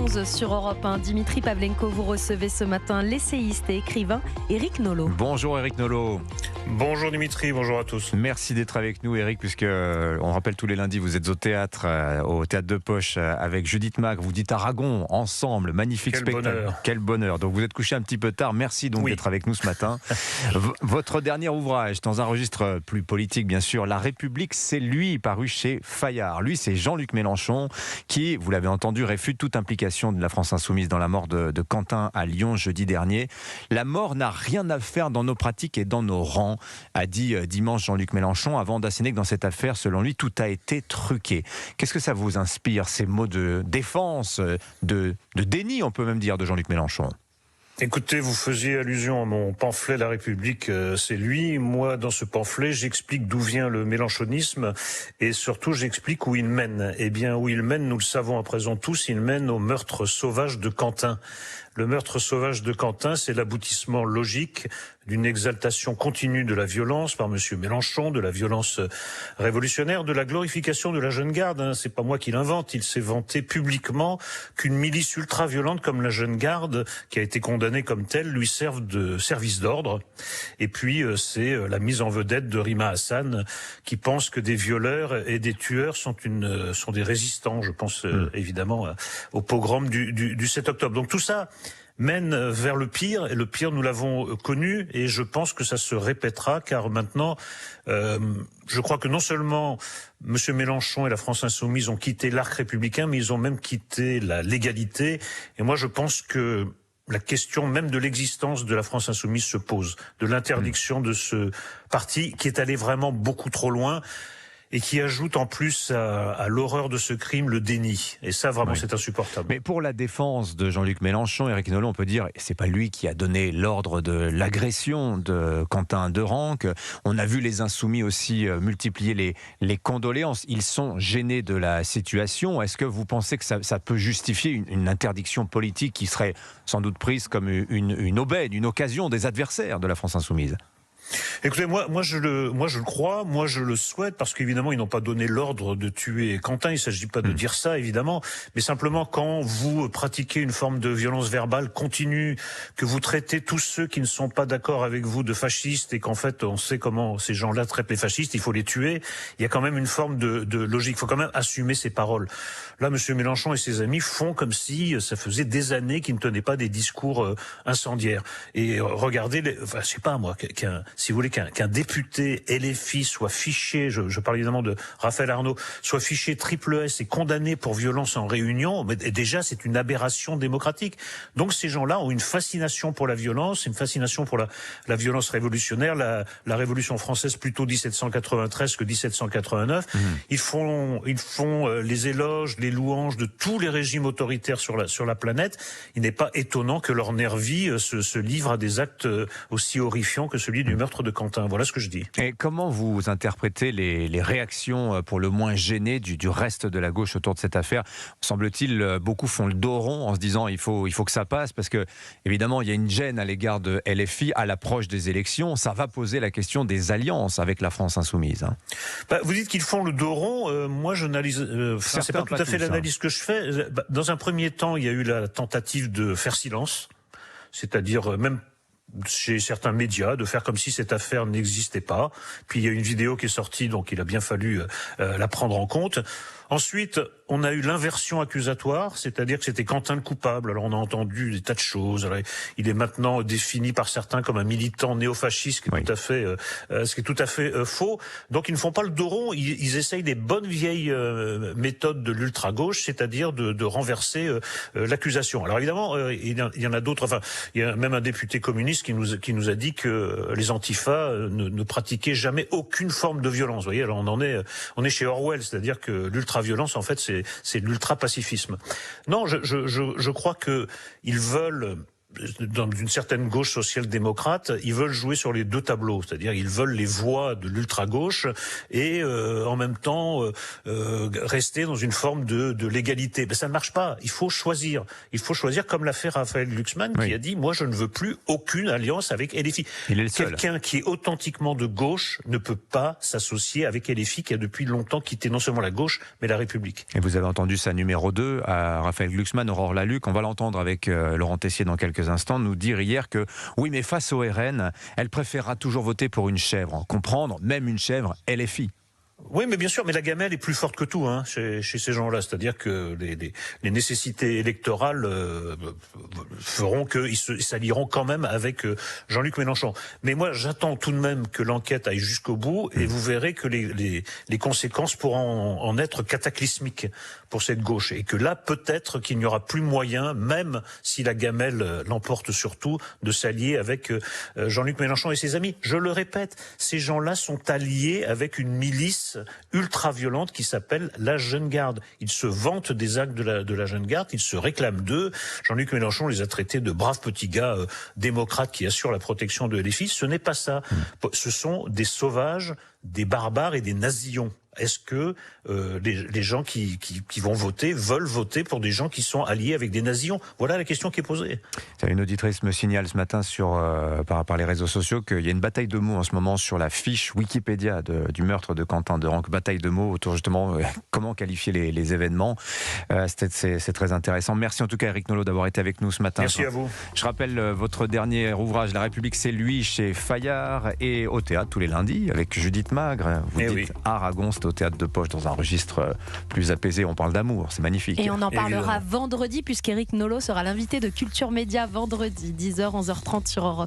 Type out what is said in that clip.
11 sur Europe 1. Dimitri Pavlenko, vous recevez ce matin l'essayiste et écrivain Éric Nolot. Bonjour Éric Nolot. Bonjour Dimitri, bonjour à tous. Merci d'être avec nous Éric, puisque on rappelle tous les lundis, vous êtes au théâtre de Poche avec Judith Mac, vous dites Aragon, ensemble, magnifique spectacle. Quel bonheur. Donc vous êtes couché un petit peu tard, merci donc d'être avec nous ce matin. Votre dernier ouvrage, dans un registre plus politique bien sûr, La République, c'est lui, paru chez Fayard. Lui, c'est Jean-Luc Mélenchon qui, vous l'avez entendu, réfute toute implication de la France Insoumise dans la mort de Quentin à Lyon jeudi dernier. La mort n'a rien à faire dans nos pratiques et dans nos rangs, a dit dimanche Jean-Luc Mélenchon, avant d'asséner que dans cette affaire, selon lui, tout a été truqué. Qu'est-ce que ça vous inspire, ces mots de défense, de déni, on peut même dire, de Jean-Luc Mélenchon ? Écoutez, vous faisiez allusion à mon pamphlet La République, c'est lui. Moi, dans ce pamphlet, j'explique d'où vient le mélenchonisme et surtout, j'explique où il mène. Eh bien, où il mène, nous le savons à présent tous, il mène au meurtre sauvage de Quentin. Le meurtre sauvage de Quentin, c'est l'aboutissement logique d'une exaltation continue de la violence par monsieur Mélenchon, de la violence révolutionnaire, de la glorification de la jeune garde. C'est pas moi qui l'invente, il s'est vanté publiquement qu'une milice ultra-violente comme la jeune garde, qui a été condamnée comme telle, lui serve de service d'ordre. Et puis, c'est la mise en vedette de Rima Hassan, qui pense que des violeurs et des tueurs sont des résistants. Je pense évidemment au pogrom du 7 octobre. Donc tout ça mène vers le pire, et le pire nous l'avons connu, et je pense que ça se répétera, car maintenant, je crois que non seulement M. Mélenchon et la France Insoumise ont quitté l'arc républicain, mais ils ont même quitté la légalité, et moi je pense que la question même de l'existence de la France Insoumise se pose, de l'interdiction de ce parti qui est allé vraiment beaucoup trop loin, et qui ajoute en plus à l'horreur de ce crime le déni. Et ça, vraiment, c'est insupportable. Mais pour la défense de Jean-Luc Mélenchon, Éric Nolot, on peut dire, c'est pas lui qui a donné l'ordre de l'agression de Quentin Derenque. On a vu les Insoumis aussi multiplier les condoléances. Ils sont gênés de la situation. Est-ce que vous pensez que ça peut justifier une interdiction politique qui serait sans doute prise comme une aubaine, une occasion des adversaires de la France Insoumise ? Écoutez, moi je le crois, moi je le souhaite, parce qu'évidemment ils n'ont pas donné l'ordre de tuer Quentin, il ne s'agit pas de dire ça évidemment, mais simplement quand vous pratiquez une forme de violence verbale continue, que vous traitez tous ceux qui ne sont pas d'accord avec vous de fascistes, et qu'en fait on sait comment ces gens-là traitent les fascistes, il faut les tuer, il y a quand même une forme de logique, il faut quand même assumer ses paroles. Là, M. Mélenchon et ses amis font comme si ça faisait des années qu'ils ne tenaient pas des discours incendiaires. Et regardez, je sais pas moi, si vous voulez qu'un député LFI soit fiché, je parle évidemment de Raphaël Arnaud, soit fiché triple S et condamné pour violence en réunion, mais déjà c'est une aberration démocratique. Donc ces gens-là ont une fascination pour la violence, une fascination pour la violence révolutionnaire, la Révolution française plutôt 1793 que 1789. Ils font les éloges, les louanges de tous les régimes autoritaires sur la planète. Il n'est pas étonnant que leur nervie se livre à des actes aussi horrifiants que celui du meurtre de Quentin. Voilà ce que je dis. Et comment vous interprétez les réactions pour le moins gênées du reste de la gauche autour de cette affaire ? Semble-t-il, beaucoup font le dos rond en se disant il faut que ça passe, parce que évidemment il y a une gêne à l'égard de LFI à l'approche des élections. Ça va poser la question des alliances avec la France Insoumise. Vous dites qu'ils font le dos rond. Moi, j'analyse. C'est pas tout à fait l'analyse que je fais. Dans un premier temps, il y a eu la tentative de faire silence, c'est-à-dire même chez certains médias, de faire comme si cette affaire n'existait pas. Puis il y a une vidéo qui est sortie, donc il a bien fallu la prendre en compte. Ensuite, on a eu l'inversion accusatoire, c'est-à-dire que c'était Quentin le coupable. Alors on a entendu des tas de choses. Alors, il est maintenant défini par certains comme un militant néofasciste, ce qui est tout à fait faux. Donc ils ne font pas le dos rond, ils essayent des bonnes vieilles méthodes de l'ultra-gauche, c'est-à-dire de renverser l'accusation. Alors évidemment, il y en a d'autres. Enfin, il y a même un député communiste qui nous a dit que les antifas ne pratiquaient jamais aucune forme de violence. Vous voyez, alors on est chez Orwell, c'est-à-dire que l'ultra-violence, en fait, c'est l'ultra-pacifisme. Non, je crois que ils veulent dans une certaine gauche social-démocrate, ils veulent jouer sur les deux tableaux, c'est-à-dire ils veulent les voix de l'ultra-gauche et en même temps rester dans une forme de l'égalité. Mais ça ne marche pas, il faut choisir. Il faut choisir comme l'a fait Raphaël Glucksmann qui a dit « Moi, je ne veux plus aucune alliance avec LFI ». Quelqu'un qui est authentiquement de gauche ne peut pas s'associer avec LFI qui a depuis longtemps quitté non seulement la gauche, mais la République. Et vous avez entendu sa numéro 2, à Raphaël Glucksmann, Aurore Lalucq. On va l'entendre avec Laurent Tessier dans quelques instants, nous dire hier que oui, mais face au RN, elle préférera toujours voter pour une chèvre. Comprendre, même une chèvre LFI. Oui, mais bien sûr, mais la gamelle est plus forte que tout chez ces gens-là. C'est-à-dire que les nécessités électorales feront qu'ils s'allieront quand même avec Jean-Luc Mélenchon. Mais moi, j'attends tout de même que l'enquête aille jusqu'au bout et vous verrez que les conséquences pourront en être cataclysmiques pour cette gauche. Et que là, peut-être qu'il n'y aura plus moyen, même si la gamelle l'emporte surtout, de s'allier avec Jean-Luc Mélenchon et ses amis. Je le répète, ces gens-là sont alliés avec une milice ultra-violente qui s'appelle la Jeune Garde. Ils se vantent des actes de la Jeune Garde, ils se réclament d'eux. Jean-Luc Mélenchon les a traités de braves petits gars démocrates qui assurent la protection de LFI. Ce n'est pas ça. Ce sont des sauvages, des barbares et des nazillons. Est-ce que les gens qui vont voter veulent voter pour des gens qui sont alliés avec des nazillons? Voilà la question qui est posée. Une auditrice me signale ce matin par les réseaux sociaux qu'il y a une bataille de mots en ce moment sur la fiche Wikipédia du meurtre de Quentin Derenque. Bataille de mots autour justement comment qualifier les événements. C'est très intéressant. Merci en tout cas Éric Nolot d'avoir été avec nous ce matin. Merci à vous. Je rappelle votre dernier ouvrage, La République c'est lui, chez Fayard, et au théâtre tous les lundis avec Judith Magre. Vous dites Aragon, c'est au théâtre de Poche dans un registre plus apaisé. On parle d'amour, c'est magnifique. Et on en parlera vendredi puisqu'Éric Nolot sera l'invité de Culture Média vendredi 10h 11h30 sur Europe.